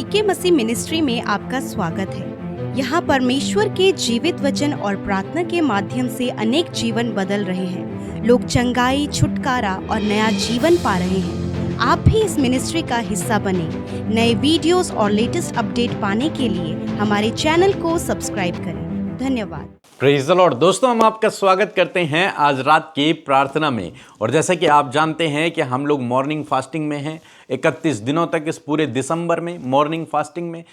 पीके मसीह ministry में आपका स्वागत है। यहाँ परमेश्वर के जीवित वचन और प्रार्थना के माध्यम से अनेक जीवन बदल रहे हैं। लोग चंगाई, छुटकारा और नया जीवन पा रहे हैं। आप भी इस मिनिस्ट्री का हिस्सा बने। नए वीडियोस और लेटेस्ट अपडेट पाने के लिए हमारे चैनल को सब्सक्राइब करें। धन्यवाद। Praise the Lord. दोस्तों, हम आपका स्वागत करते हैं आज रात की प्रार्थना में। और जैसा कि आप जानते हैं कि हम लोग मॉर्निंग फास्टिंग में हैं 31 दिनों तक। इस पूरे दिसंबर में मॉर्निंग फास्टिंग में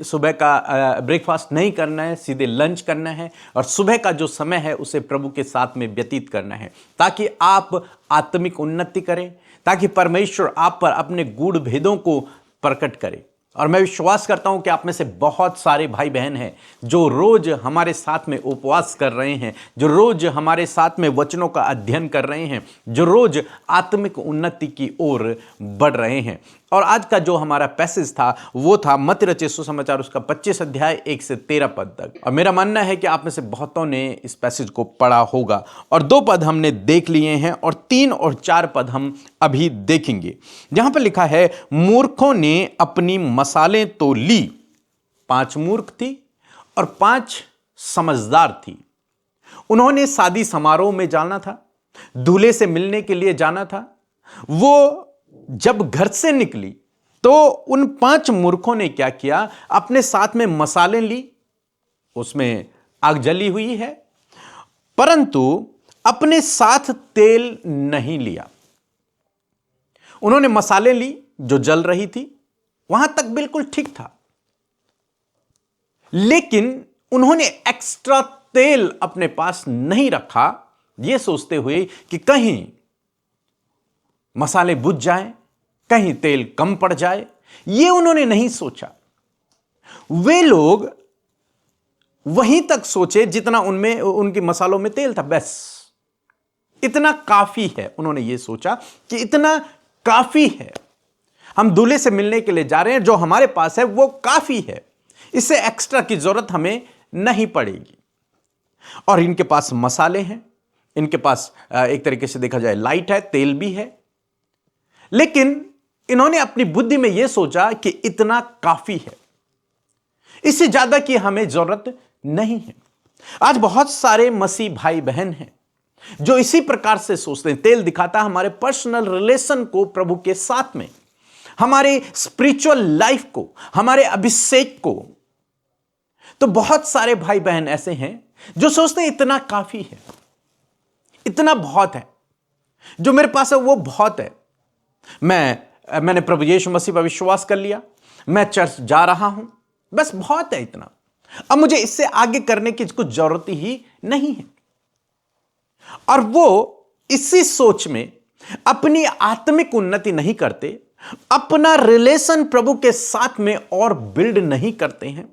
सुबह का ब्रेकफास्ट नहीं करना है, सीधे लंच करना है और सुबह का जो समय है उसे प्रभु के साथ में व्यतीत करना है, ताकि आप आत्मिक उन्नति करें, ताकि परमेश्वर आप पर अपने गूढ़ भेदों को प्रकट करे। और मैं विश्वास करता हूं कि आप में से बहुत सारे भाई बहन हैं जो रोज हमारे साथ में उपवास कर रहे हैं, जो रोज हमारे साथ में वचनों का अध्ययन कर रहे हैं, जो रोज आत्मिक उन्नति की ओर बढ़ रहे हैं। और आज का जो हमारा पैसेज था वो था मत्ती रचित सुसमाचार उसका 25 अध्याय 1 से 13 पद तक। और मेरा मानना है कि आप में से बहुतों ने इस पैसेज को पढ़ा होगा। और 2 पद हमने देख लिए हैं और 3 और 4 पद हम अभी देखेंगे, जहां पर लिखा है, मूर्खों ने अपनी मसालें तो ली। 5 मूर्ख थी और 5 समझदार थी। उन्होंने शादी समारोह में जाना था, दूल्हे से मिलने के लिए जाना था। वो जब घर से निकली तो उन 5 मूर्खों ने क्या किया, अपने साथ में मसालें ली, उसमें आग जली हुई है, परंतु अपने साथ तेल नहीं लिया। उन्होंने मसालें ली जो जल रही थी, वहां तक बिल्कुल ठीक था, लेकिन उन्होंने एक्स्ट्रा तेल अपने पास नहीं रखा, यह सोचते हुए कि कहीं मसाले बुझ जाएं, कहीं तेल कम पड़ जाए। यह उन्होंने नहीं सोचा। वे लोग वहीं तक सोचे जितना उनमें उनके मसालों में तेल था, बस इतना काफी है। उन्होंने यह सोचा कि इतना काफी है, हम दूल्हे से मिलने के लिए जा रहे हैं, जो हमारे पास है वो काफी है, इससे एक्स्ट्रा की जरूरत हमें नहीं पड़ेगी। और इनके पास मसाले हैं, इनके पास एक तरीके से देखा जाए लाइट है, तेल भी है, लेकिन इन्होंने अपनी बुद्धि में यह सोचा कि इतना काफी है, इससे ज्यादा की हमें जरूरत नहीं है। आज बहुत सारे मसीह भाई बहन हैं जो इसी प्रकार से सोचते हैं। तेल दिखाता है हमारे पर्सनल रिलेशन को प्रभु के साथ में, हमारे स्पिरिचुअल लाइफ को, हमारे अभिषेक को। तो बहुत सारे भाई बहन ऐसे हैं जो सोचते हैं इतना काफी है, इतना बहुत है, जो मेरे पास है वो बहुत है। मैंने प्रभु यीशु मसीह पर विश्वास कर लिया, मैं चर्च जा रहा हूं, बस बहुत है इतना, अब मुझे इससे आगे करने की कुछ जरूरत ही नहीं है। और वो इसी सोच में अपनी आत्मिक उन्नति नहीं करते, अपना रिलेशन प्रभु के साथ में और बिल्ड नहीं करते हैं,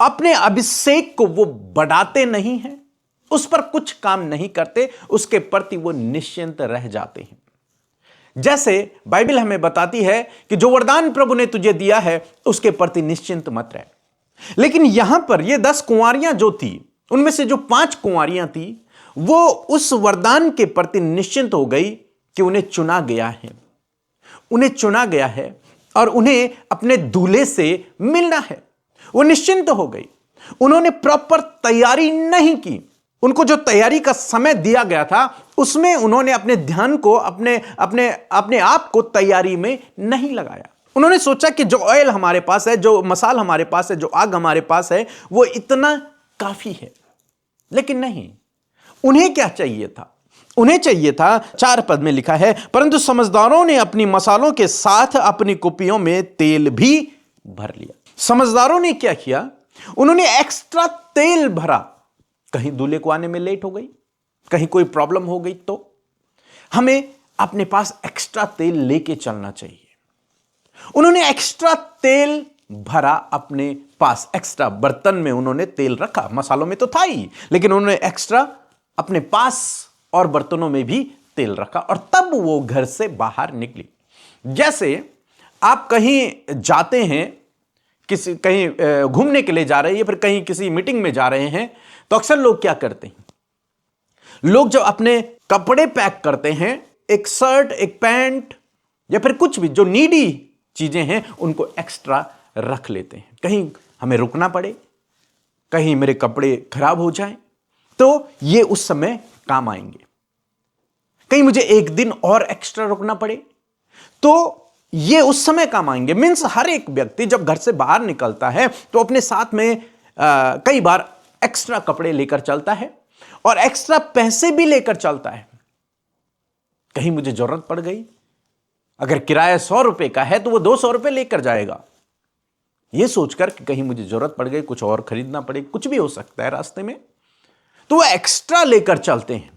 अपने अभिषेक को वो बढ़ाते नहीं हैं, उस पर कुछ काम नहीं करते, उसके प्रति वो निश्चिंत रह जाते हैं। जैसे बाइबल हमें बताती है कि जो वरदान प्रभु ने तुझे दिया है उसके प्रति निश्चिंत मत रह। लेकिन यहां पर ये 10 कुंवारियां जो थी, उनमें से जो 5 कुंवारियां थी, वो उस वरदान के प्रति निश्चिंत हो गई कि उन्हें चुना गया है, उन्हें चुना गया है और उन्हें अपने दूल्हे से मिलना है। वो निश्चिंत हो गई। उन्होंने प्रॉपर तैयारी नहीं की। उनको जो तैयारी का समय दिया गया था उसमें उन्होंने अपने ध्यान को, अपने आप को तैयारी में नहीं लगाया। उन्होंने सोचा कि जो ऑयल हमारे पास है, जो मसाल हमारे पास है, जो आग हमारे पास है, वो इतना काफी है। लेकिन नहीं, उन्हें क्या चाहिए था? उन्हें चाहिए था, 4 पद में लिखा है, परंतु समझदारों ने अपनी मसालों के साथ अपनी कुपियों में तेल भी भर लिया। समझदारों ने क्या किया? उन्होंने एक्स्ट्रा तेल भरा। कहीं दूल्हे को आने में लेट हो गई, कहीं कोई प्रॉब्लम हो गई, तो हमें अपने पास एक्स्ट्रा तेल लेके चलना चाहिए। उन्होंने एक्स्ट्रा तेल भरा अपने पास, एक्स्ट्रा बर्तन में उन्होंने तेल रखा। मसालों में तो था ही, लेकिन उन्होंने एक्स्ट्रा अपने पास और बर्तनों में भी तेल रखा और तब वो घर से बाहर निकली। जैसे आप कहीं जाते हैं, कहीं घूमने के लिए जा रहे हैं या फिर कहीं किसी मीटिंग में जा रहे हैं, तो अक्सर लोग क्या करते हैं, लोग जब अपने कपड़े पैक करते हैं, एक शर्ट, एक पैंट या फिर कुछ भी जो नीडी चीजें हैं, उनको एक्स्ट्रा रख लेते हैं। कहीं हमें रुकना पड़े, कहीं मेरे कपड़े खराब हो जाएं, तो ये उस समय काम आएंगे। कहीं मुझे एक दिन और एक्स्ट्रा रुकना पड़े तो ये उस समय काम आएंगे। मीन्स हर एक व्यक्ति जब घर से बाहर निकलता है तो अपने साथ में कई बार एक्स्ट्रा कपड़े लेकर चलता है और एक्स्ट्रा पैसे भी लेकर चलता है। कहीं मुझे जरूरत पड़ गई, अगर किराया 100 रुपए का है तो वो 200 रुपए लेकर जाएगा, ये सोचकर कि कहीं मुझे जरूरत पड़ गई, कुछ और खरीदना पड़े, कुछ भी हो सकता है रास्ते में, तो वो एक्स्ट्रा लेकर चलते हैं।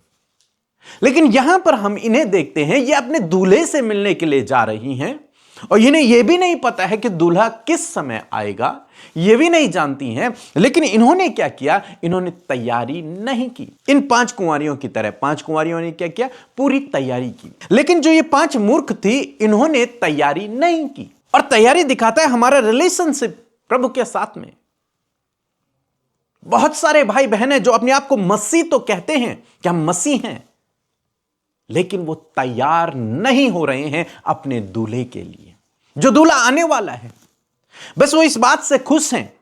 लेकिन यहां पर हम इन्हें देखते हैं, ये अपने दूल्हे से मिलने के लिए जा रही हैं और इन्हें यह भी नहीं पता है कि दूल्हा किस समय आएगा, यह भी नहीं जानती हैं। लेकिन इन्होंने क्या किया, इन्होंने तैयारी नहीं की। इन 5 कुंवारियों की तरह 5 कुंवारियों ने क्या किया, पूरी तैयारी की। लेकिन जो ये 5 मूर्ख थी, इन्होंने तैयारी नहीं की। और तैयारी दिखाता है हमारा रिलेशनशिप प्रभु के साथ में। बहुत सारे भाई बहन हैं जो अपने आप को मसीह तो कहते हैं कि हम मसीह हैं, लेकिन वो तैयार नहीं हो रहे हैं अपने दूल्हे के लिए, जो दूल्हा आने वाला है। बस वो इस बात से खुश हैं,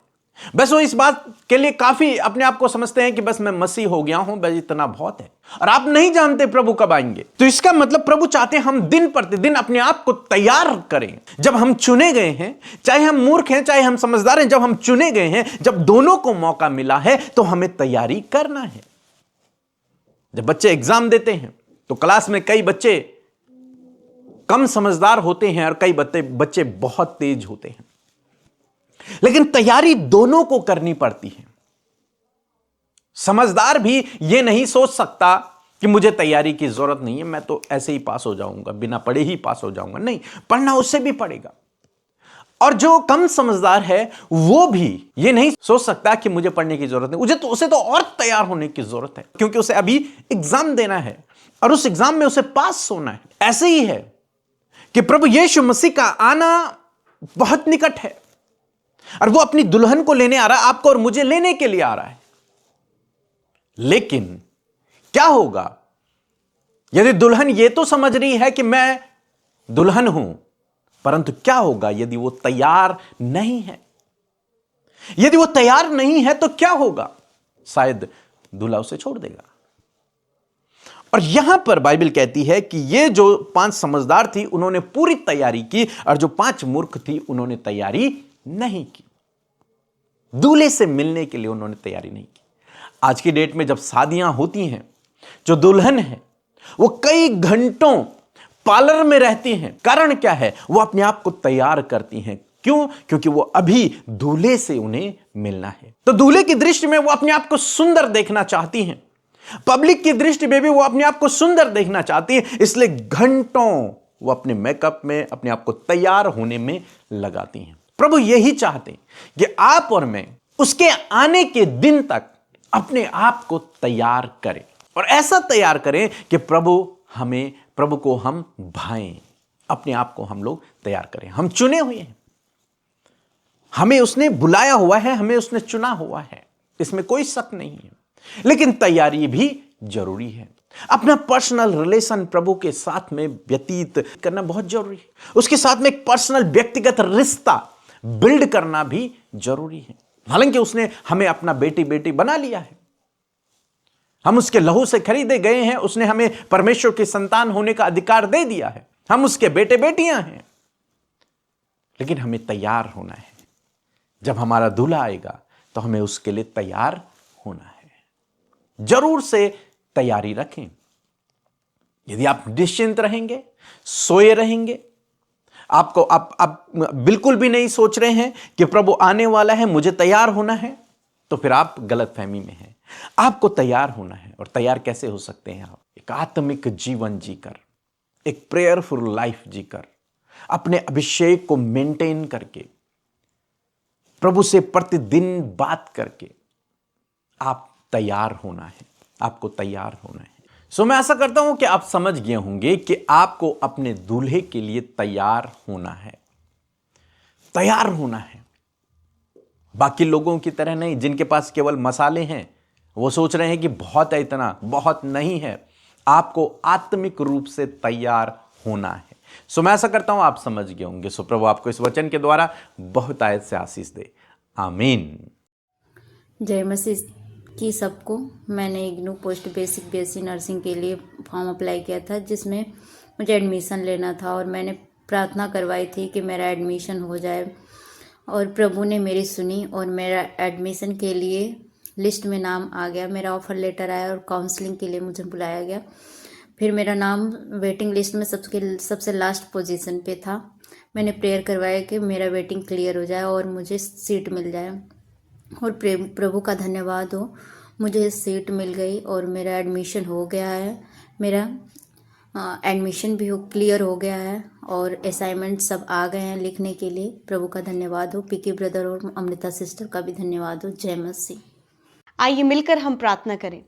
बस वो इस बात के लिए काफी अपने आप को समझते हैं कि बस मैं मसीह हो गया हूं, बस इतना बहुत है। और आप नहीं जानते प्रभु कब आएंगे। तो इसका मतलब प्रभु चाहते हैं हम दिन प्रतिदिन अपने आप को तैयार करें। जब हम चुने गए हैं, चाहे हम मूर्ख हैं चाहे हम समझदार हैं, जब हम चुने गए हैं, जब दोनों को मौका मिला है, तो हमें तैयारी करना है। जब बच्चे एग्जाम देते हैं तो क्लास में कई बच्चे कम समझदार होते हैं और कई बच्चे बहुत तेज होते हैं, लेकिन तैयारी दोनों को करनी पड़ती है। समझदार भी यह नहीं सोच सकता कि मुझे तैयारी की जरूरत नहीं है, मैं तो ऐसे ही पास हो जाऊंगा, बिना पढ़े ही पास हो जाऊंगा। नहीं, पढ़ना उससे भी पड़ेगा। और जो कम समझदार है वो भी ये नहीं सोच सकता कि मुझे पढ़ने की जरूरत नहीं, उसे तो और तैयार होने की जरूरत है, क्योंकि उसे अभी एग्जाम देना है और उस एग्जाम में उसे पास होना है। ऐसे ही है कि प्रभु यीशु मसीह का आना बहुत निकट है और वो अपनी दुल्हन को लेने आ रहा है, आपको और मुझे लेने के लिए आ रहा है। लेकिन क्या होगा यदि दुल्हन ये तो समझ रही है कि मैं दुल्हन हूं, परंतु क्या होगा यदि वो तैयार नहीं है? यदि वो तैयार नहीं है तो क्या होगा? शायद दूल्हा उसे छोड़ देगा। और यहां पर बाइबल कहती है कि ये जो 5 समझदार थी उन्होंने पूरी तैयारी की और जो 5 मूर्ख थी उन्होंने तैयारी नहीं की। दूल्हे से मिलने के लिए उन्होंने तैयारी नहीं की। आज की डेट में जब शादियां होती हैं, जो दुल्हन है वो कई घंटों पार्लर में रहती हैं। कारण क्या है? वो अपने आप को तैयार करती हैं। क्यों? क्योंकि वो अभी दूल्हे से उन्हें मिलना है। तो दूल्हे की दृष्टि में वो अपने आप को सुंदर देखना चाहती हैं, पब्लिक की दृष्टि में भी वो अपने आप को सुंदर देखना चाहती है, इसलिए घंटों वो अपने मेकअप में, अपने आप को तैयार होने में लगाती हैं। प्रभु यही चाहते हैं कि आप और मैं उसके आने के दिन तक अपने आप को तैयार करें, और ऐसा तैयार करें कि प्रभु को हम भाएं। अपने आप को हम लोग तैयार करें। हम चुने हुए हैं, हमें उसने बुलाया हुआ है, हमें उसने चुना हुआ है, इसमें कोई शक नहीं है। लेकिन तैयारी भी जरूरी है। अपना पर्सनल रिलेशन प्रभु के साथ में व्यतीत करना बहुत जरूरी है। उसके साथ में एक पर्सनल व्यक्तिगत रिश्ता बिल्ड करना भी जरूरी है। हालांकि उसने हमें अपना बेटी बना लिया है, हम उसके लहू से खरीदे गए हैं, उसने हमें परमेश्वर की संतान होने का अधिकार दे दिया है, हम उसके बेटे बेटियां हैं। लेकिन हमें तैयार होना है। जब हमारा दूल्हा आएगा तो हमें उसके लिए तैयार होना है। जरूर से तैयारी रखें। यदि आप निश्चिंत रहेंगे, सोए रहेंगे, आप बिल्कुल भी नहीं सोच रहे हैं कि प्रभु आने वाला है, मुझे तैयार होना है, तो फिर आप गलतफहमी में हैं। आपको तैयार होना है। और तैयार कैसे हो सकते हैं आप? एक आत्मिक जीवन जीकर, एक प्रेयरफुल लाइफ जीकर, अपने अभिषेक को मेंटेन करके, प्रभु से प्रतिदिन बात करके आप तैयार होना है। आपको तैयार होना है। सो मैं आशा करता हूं कि आप समझ गए होंगे कि आपको अपने दूल्हे के लिए तैयार होना है। तैयार होना है, बाकी लोगों की तरह नहीं जिनके पास केवल मसाले हैं, वो सोच रहे हैं कि बहुत है, इतना बहुत नहीं है। आपको आत्मिक रूप से तैयार होना है। सो मैं ऐसा करता हूं आप समझ गए होंगे। सो प्रभु आपको इस वचन के द्वारा बहुत आयत से आशीष दे, आमीन। जय मसीह की सबको। मैंने IGNOU post basic BSc nursing के लिए फॉर्म अप्लाई किया था, जिसमें मुझे एडमिशन लेना था और मैंने प्रार्थना करवाई थी कि मेरा एडमिशन हो जाए, और प्रभु ने मेरी सुनी और मेरा एडमिशन के लिए लिस्ट में नाम आ गया। मेरा ऑफर लेटर आया और काउंसलिंग के लिए मुझे बुलाया गया। फिर मेरा नाम वेटिंग लिस्ट में सबसे लास्ट पोजीशन पे था। मैंने प्रेयर करवाया कि मेरा वेटिंग क्लियर हो जाए और मुझे सीट मिल जाए, और प्रभु का धन्यवाद हो, मुझे सीट मिल गई और मेरा एडमिशन हो गया है। मेरा एडमिशन भी क्लियर हो गया है और असाइनमेंट सब आ गए हैं लिखने के लिए। प्रभु का धन्यवाद हो। पीके ब्रदर और अमृता सिस्टर का भी धन्यवाद हो। जय मसीह। आइए मिलकर हम प्रार्थना करें।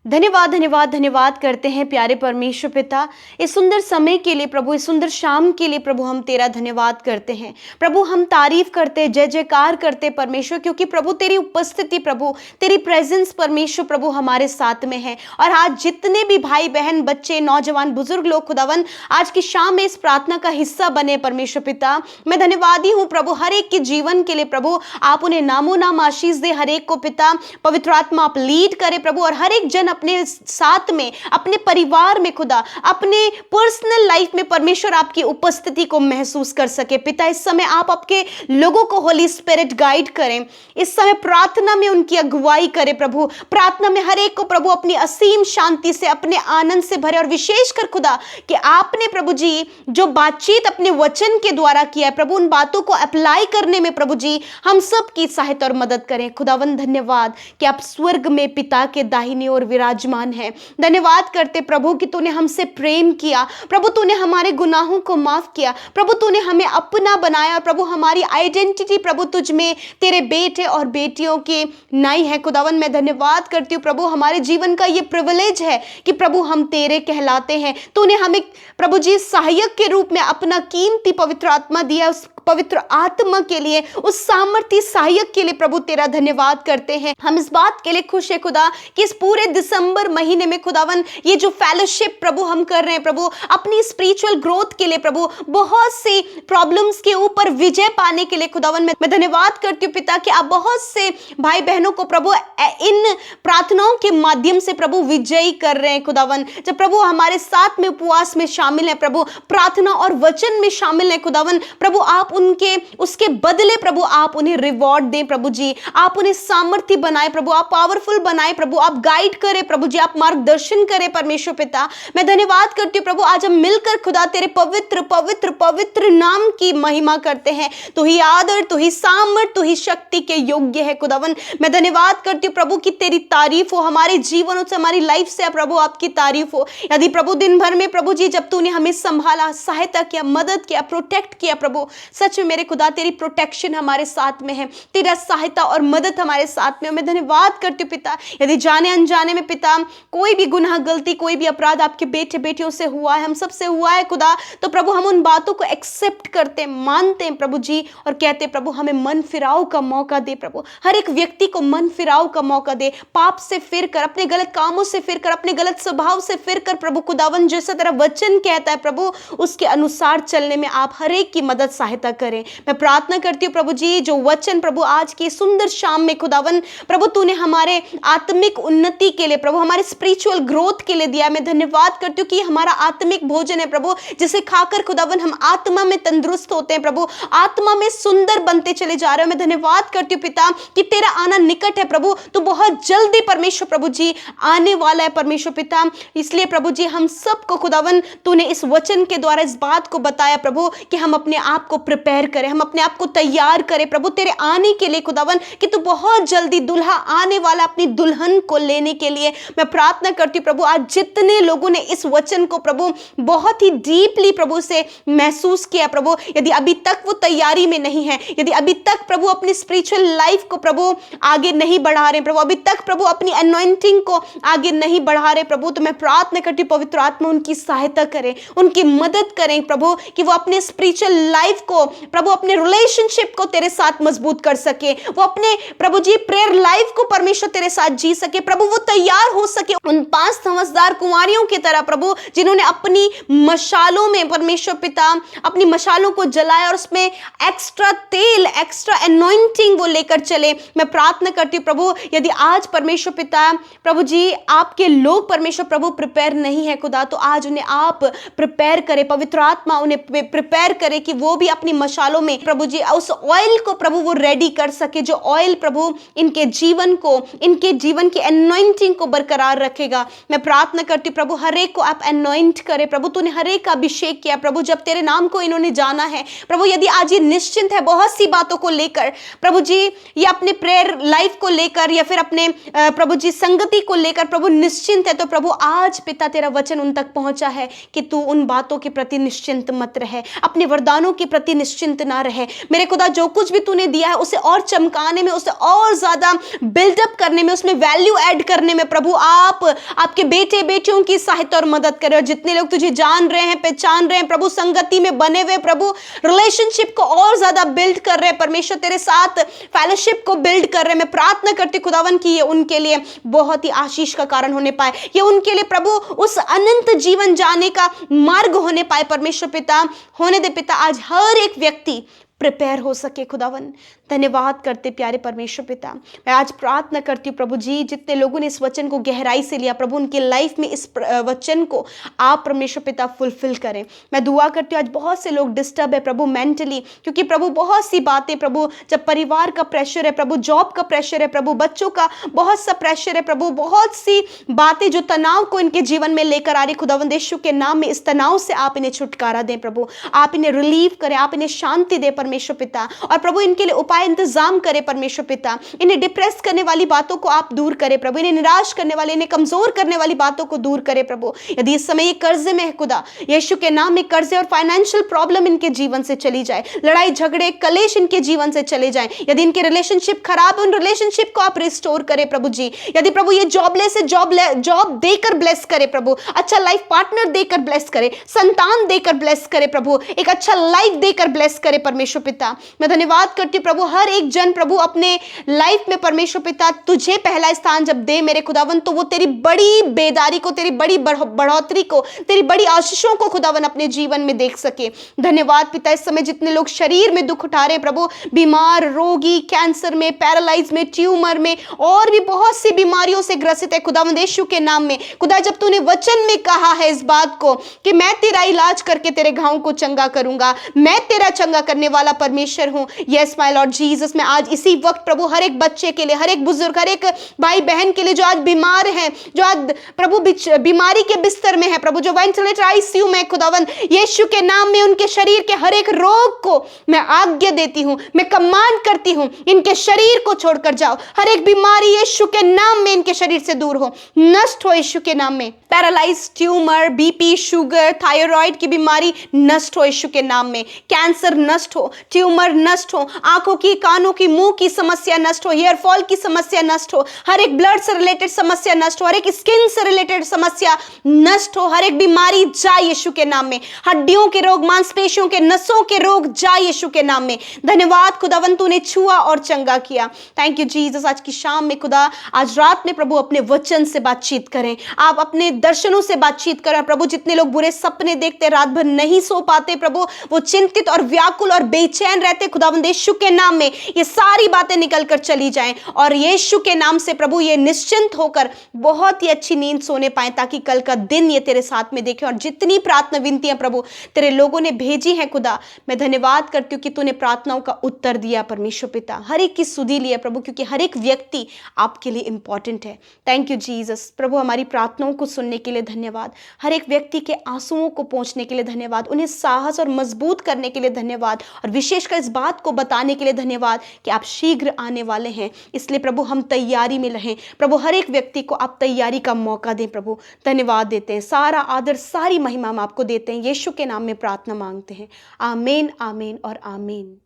धन्यवाद धन्यवाद धन्यवाद करते हैं प्यारे परमेश्वर पिता, इस सुंदर समय के लिए प्रभु, इस सुंदर शाम के लिए प्रभु हम तेरा धन्यवाद करते हैं। प्रभु हम तारीफ करते, जय जयकार करते परमेश्वर, क्योंकि प्रभु तेरी उपस्थिति, प्रभु तेरी प्रेजेंस परमेश्वर प्रभु हमारे साथ में है। और आज जितने भी भाई बहन, बच्चे, नौजवान, बुजुर्ग लोग खुदावन आज की शाम में इस प्रार्थना का हिस्सा बने परमेश्वर पिता, मैं धन्यवादी हूँ प्रभु हर एक के जीवन के लिए। प्रभु आप उन्हें नामो नाम आशीष दे, हर एक को पिता पवित्र आत्मा आप लीड करे प्रभु, और हर एक जन अपने साथ में, अपने परिवार में खुदा, अपने पर्सनल लाइफ में परमेश्वर आपकी उपस्थिति को महसूस कर सके। पिता इस समय आप आपके लोगों को होली स्पिरिट गाइड करें, इस समय प्रार्थना में उनकी अगुवाई करें प्रभु। प्रार्थना में हर एक को प्रभु अपनी असीम शांति से, अपने आनंद से भरे, और विशेषकर खुदा कि आपने प्रभु जी जो बातचीत अपने वचन के द्वारा किया है प्रभु, उन बातों को अप्लाई करने में प्रभु जी हम सब की सहायता और मदद करें। खुदावन धन्यवाद कि आप स्वर्ग में पिता के दाहिनी ओर विराजमान है। धन्यवाद करते प्रभु कि तूने हमसे प्रेम किया प्रभु, तूने हमारे गुनाहों को माफ किया प्रभु, तूने हमें अपना बनाया प्रभु। हमारी आइडेंटिटी प्रभु तुझ में तेरे बेटे और बेटियों के नई है। खुदावन मैं धन्यवाद करती हूँ प्रभु, हमारे जीवन का ये प्रिविलेज है कि प्रभु हम तेरे कहलाते हैं। तूने हमें प्रभु जी सहायक के रूप में अपना कीमती पवित्र आत्मा दिया। उस पवित्र आत्मा के लिए, उस सामर्थी सहायक के लिए प्रभु तेरा धन्यवाद करते हैं। हम इस बात के लिए खुश है खुदा कि इस पूरे दिसंबर महीने में खुदावन ये जो फेलोशिप प्रभु हम कर रहे हैं प्रभु, अपनी स्पिरिचुअल ग्रोथ के लिए प्रभु, बहुत सी प्रॉब्लम्स के ऊपर विजय पाने के लिए खुदावन मैं धन्यवाद करती हूँ पिता कि आप बहुत से भाई बहनों को प्रभु इन प्रार्थनाओं के माध्यम से प्रभु विजयी कर रहे हैं। खुदावन जब प्रभु हमारे साथ में उपवास में शामिल है प्रभु, प्रार्थना और वचन में शामिल है खुदावन, प्रभु आप उनके उसके बदले प्रभु आप उन्हें रिवॉर्ड दें प्रभु जी, आप उन्हें सामर्थ्य बनाए प्रभु, आप पावरफुल बनाए प्रभु, आप गाइड करें प्रभु जी, आप मार्गदर्शन करें परमेश्वर पिता। मैं धन्यवाद करती हूँ प्रभु, आज हम मिलकर खुदा तेरे पवित्र पवित्र पवित्र नाम की महिमा करते हैं। तू ही आदर, तू ही सामर्थ, तू ही शक्ति के योग्य है खुदावन। मैं धन्यवाद करती हूँ प्रभु कि तेरी तारीफ हो हमारे जीवनों से, हमारी लाइफ से प्रभु आपकी तारीफ हो। यदि प्रभु दिन भर में प्रभु जी जब तूने हमें संभाला, सहायता किया, मदद किया, प्रोटेक्ट किया प्रभु, सच में मेरे खुदा तेरी प्रोटेक्शन हमारे साथ में है, तेरा सहायता और मदद हमारे साथ में। मैं धन्यवाद करती हूँ पिता, यदि जाने अनजाने में पिता कोई भी गुनाह, गलती, कोई भी अपराध आपके बेटे बेटियों से हुआ है, हम सबसे हुआ है खुदा, तो प्रभु हम उन बातों को एक्सेप्ट करते, मानते हैं प्रभु जी, और कहते प्रभु हमें मन फिराव का मौका दे प्रभु, हर एक व्यक्ति को मन फिराव का मौका दे, पाप से फिर कर, अपने गलत कामों से फिर कर, अपने गलत स्वभाव से फिर कर प्रभु खुदावन, जैसा तेरा वचन कहता है प्रभु उसके अनुसार चलने में आप हर एक की मदद सहायता करें। मैं प्रार्थना करती हूँ प्रभु जी जो वचन प्रभु आज की सुंदर शाम में खुदावन प्रभु तूने हमारे आत्मिक उन्नति के लिए प्रभु, हमारे स्पिरिचुअल ग्रोथ के लिए दिया। मैं धन्यवाद करती हूँ कि हमारा आत्मिक भोजन है प्रभु, जिसे खाकर खुदावन हम आत्मा में तंदुरुस्त होते हैं प्रभु, आत्मा में सुंदर बनते चले जा रहे हो। मैं धन्यवाद करती हूँ पिता कि तेरा आना निकट है प्रभु, तो बहुत जल्दी परमेश्वर प्रभु जी आने वाला है परमेश्वर पिता। इसलिए प्रभु जी हम सबको खुदावन तूने इस वचन के द्वारा इस बात को बताया प्रभु कि हम अपने आप को प्रिपेयर करें, हम अपने आप को तैयार करें प्रभु तेरे आने के लिए खुदावन, कि तू बहुत जल्दी दुल्हा आने वाला अपनी दुल्हन को लेने के लिए। मैं प्रार्थना करती हूँ प्रभु आज जितने लोगों ने इस वचन को प्रभु बहुत ही डीपली प्रभु से महसूस किया प्रभु, यदि अभी तक वो तैयारी में नहीं है, यदि अभी तक प्रभु अपनी स्पिरिचुअल लाइफ को प्रभु आगे नहीं बढ़ा रहे प्रभु, अभी तक प्रभु अपनी अनॉइंटिंग को आगे नहीं बढ़ा रहे प्रभु, तो मैं प्रार्थना करती हूँ पवित्र आत्मा उनकी सहायता करें, उनकी मदद करें प्रभु, कि वो अपने स्पिरिचुअल लाइफ को प्रभु अपने रिलेशनशिप को तेरे साथ मजबूत कर सके, वो अपने प्रभु जी प्रेयर लाइफ को परमेश्वर तेरे साथ जी सके, प्रभु वो तैयार हो सके उन 5 समझदार कुंवारियों की तरह प्रभु, जिन्होंने अपनी मशालों में परमेश्वर पिता अपनी मशालों को जलाया और उसमें एक्स्ट्रा तेल, एक्स्ट्रा एनॉइंटिंग वो लेकर चले। मैं प्रार्थना करती हूँ प्रभु, यदि आज परमेश्वर पिता प्रभु जी आपके लोग परमेश्वर प्रभु प्रिपेयर नहीं है खुदा, तो आज उन्हें आप प्रिपेयर करें, पवित्र आत्मा उन्हें प्रिपेयर करे कि वो भी अपनी मशालों में प्रभु जी उस ऑयल को प्रभु वो रेडी कर सके, जो ऑयल प्रभु इनके जीवन को, इनके जीवन की एनॉइंटिंग को बरकरार रखेगा। मैं प्रार्थना करती हूँ प्रभु, हर एक को आप एनॉइंट करे प्रभु, तूने हर एक का अभिषेक किया प्रभु, जब तेरे नाम को इन्होंने जाना है प्रभु, यदि आज ये निश्चिंत है बहुत सी बातों को लेकर प्रभु जी, या अपने प्रेयर लाइफ को लेकर या फिर अपने प्रभु जी संगति को लेकर प्रभु निश्चिंत है, तो प्रभु आज पिता तेरा वचन उन तक पहुंचा है कि तू उन बातों के प्रति निश्चिंत मत रहे, अपने वरदानों के प्रति निश्चिंत ना रहे मेरे खुदा। जो कुछ भी तूने दिया है उसे और चमकाने में, उसे और ज्यादा बिल्डअप करने में, उसमें वैल्यू ऐड करने में प्रभु आप आपके बेटे बेटियों की सहायता और मदद करें। और जितने लोग तुझे जान रहे हैं, पहचान रहे हैं प्रभु, संगति में बने हुए प्रभु, रिलेशनशिप को और ज्यादा बिल्ड कर रहे हैं परमेश्वर, तेरे साथ फेलोशिप को बिल्ड कर रहे हैं, मैं प्रार्थना करती खुदावन की ये उनके लिए बहुत ही आशीष का कारण होने पाए, ये उनके लिए प्रभु उस अनंत जीवन जाने का मार्ग होने पाए परमेश्वर पिता। होने दे पिता, आज हर एक व्यक्ति प्रिपेयर हो सके खुदावन। धन्यवाद करते प्यारे परमेश्वर पिता। मैं आज प्रार्थना करती हूँ प्रभु जी, जितने लोगों ने इस वचन को गहराई से लिया प्रभु, उनकी लाइफ में इस वचन को आप परमेश्वर पिता फुलफिल करें। मैं दुआ करती हूँ, आज बहुत से लोग डिस्टर्ब है प्रभु मेंटली, क्योंकि प्रभु बहुत सी बातें प्रभु, जब परिवार का प्रेशर है प्रभु, जॉब का प्रेशर है प्रभु, बच्चों का बहुत सा प्रेशर है प्रभु, बहुत सी बातें जो तनाव को इनके जीवन में लेकर आ रही खुदावंद यीशु के नाम में, इस तनाव से आप इन्हें छुटकारा दें प्रभु, आप इन्हें रिलीव करें, आप इन्हें शांति दें परमेश्वर पिता। और प्रभु इनके लिए उपाय इंतजाम करें परमेश्वर पिता, इन्हें डिप्रेस करने वाली बातों को आप दूर करें प्रभु, इन्हें निराश करने वाले, इन्हें कमजोर करने वाली बातों को दूर करें प्रभु। यदि इस समय ये कर्जे में है खुदा, यीशु के नाम में कर्जे और फाइनेंशियल प्रॉब्लम इनके जीवन से चली जाए, लड़ाई झगड़े कलेश इनके जीवन से चले जाए। यदि इनके रिलेशनशिप खराब है, उन रिलेशनशिप को आप रिस्टोर करें प्रभु जी। यदि प्रभु ये जॉबलेस है, जॉब देकर ब्लेस करे प्रभु, अच्छा लाइफ पार्टनर देकर ब्लेस करे, संतान देकर ब्लेस करे प्रभु, एक अच्छा लाइफ देकर ब्लेस करे परमेश्वर पिता। मैं धन्यवाद करती हूँ प्रभु, हर एक जन प्रभु अपने लाइफ में परमेश्वर पिता तुझे पहला स्थान जब दे मेरे खुदावन, तो वो तेरी बड़ी बेदारी को, तेरी बड़ी बढ़ोतरी को, तेरी बड़ी आशीषों को खुदावन अपने जीवन में देख सके। धन्यवाद पिता, इस समय जितने लोग शरीर में दुख उठा रहे प्रभु, बीमार, रोगी, कैंसर में, पैरालाइज में, ट्यूमर में और भी बहुत सी बीमारियों से ग्रसित है खुदावन यीशु के नाम में। खुदा जब तूने वचन में कहा है इस बात को कि मैं तेरा इलाज करके तेरे घावों को चंगा करूंगा, मैं तेरा चंगा करने वाला परमेश्वर हूं। यस माय लॉर्ड जीसस, मैं आज इसी वक्त प्रभु हर एक बच्चे के लिए, हर एक बुजुर्ग, हर एक भाई बहन के लिए जो आज बीमार हैं, जो आज प्रभु बीमारी के बिस्तर में है प्रभु, जो वेंटिलेटर आईसीयू में खुदावन यीशु के नाम में, उनके शरीर के हर एक रोग को मैं आज्ञा देती हूं, मैं कमांड करती हूं, इनके शरीर को छोड़कर जाओ। हर एक बीमारी यीशु के नाम में इनके शरीर से दूर हो, नष्ट हो यीशु के नाम में। Paralyse, tumour, BP, sugar, thyroid की बीमारी नष्ट हो यीशु के नाम में। कैंसर नष्ट हो, ट्यूमर नष्ट हो, आंखों की, कानों की, मुंह की समस्या नष्ट हो, हेयर फॉल की समस्या नष्ट हो, हर एक ब्लड से रिलेटेड समस्या नष्ट हो, हर एक स्किन से रिलेटेड समस्या नष्ट हो, हर एक बीमारी जाए यीशु के नाम में। हड्डियों के रोग, मांसपेशियों के, नसों के रोग जाए यीशु के नाम में। धन्यवाद खुदावन, तूने छुआ और चंगा किया। Thank you Jesus. आज की शाम में खुदा, आज रात में प्रभु अपने वचन से बातचीत करें, आप अपने दर्शनों से बातचीत करें प्रभु। जितने लोग बुरे सपने देखते, रात भर नहीं सो पाते प्रभु, वो चिंतित और व्याकुल और बेचैन रहते, खुदावंद यीशु के नाम में ये सारी बातें निकल कर चली जाएं और यीशु के नाम से प्रभु ये निश्चिंत होकर बहुत ही अच्छी नींद सोने पाए, ताकि कल का दिन ये तेरे साथ में देखें। और जितनी प्रार्थना विनतियां प्रभु तेरे लोगों ने भेजी हैं खुदा, मैं धन्यवाद करती हूँ कि तूने प्रार्थनाओं का उत्तर दिया परमेश्वर पिता, हर एक की सुधि लिया प्रभु, क्योंकि हर एक व्यक्ति आपके लिए इंपॉर्टेंट है। Thank you Jesus. प्रभु हमारी प्रार्थनाओं को सुनने के लिए धन्यवाद, हर एक व्यक्ति के आंसुओं को पहुंचने के लिए धन्यवाद, उन्हें साहस और मजबूत करने के लिए धन्यवाद, और विशेषकर इस बात को बताने के लिए धन्यवाद कि आप शीघ्र आने वाले हैं। इसलिए प्रभु हम तैयारी में रहें प्रभु, हर एक व्यक्ति को आप तैयारी का मौका दें प्रभु। धन्यवाद देते हैं, सारा आदर, सारी महिमा हम आपको देते हैं, यीशु के नाम में प्रार्थना मांगते हैं। आमीन, आमीन और आमीन।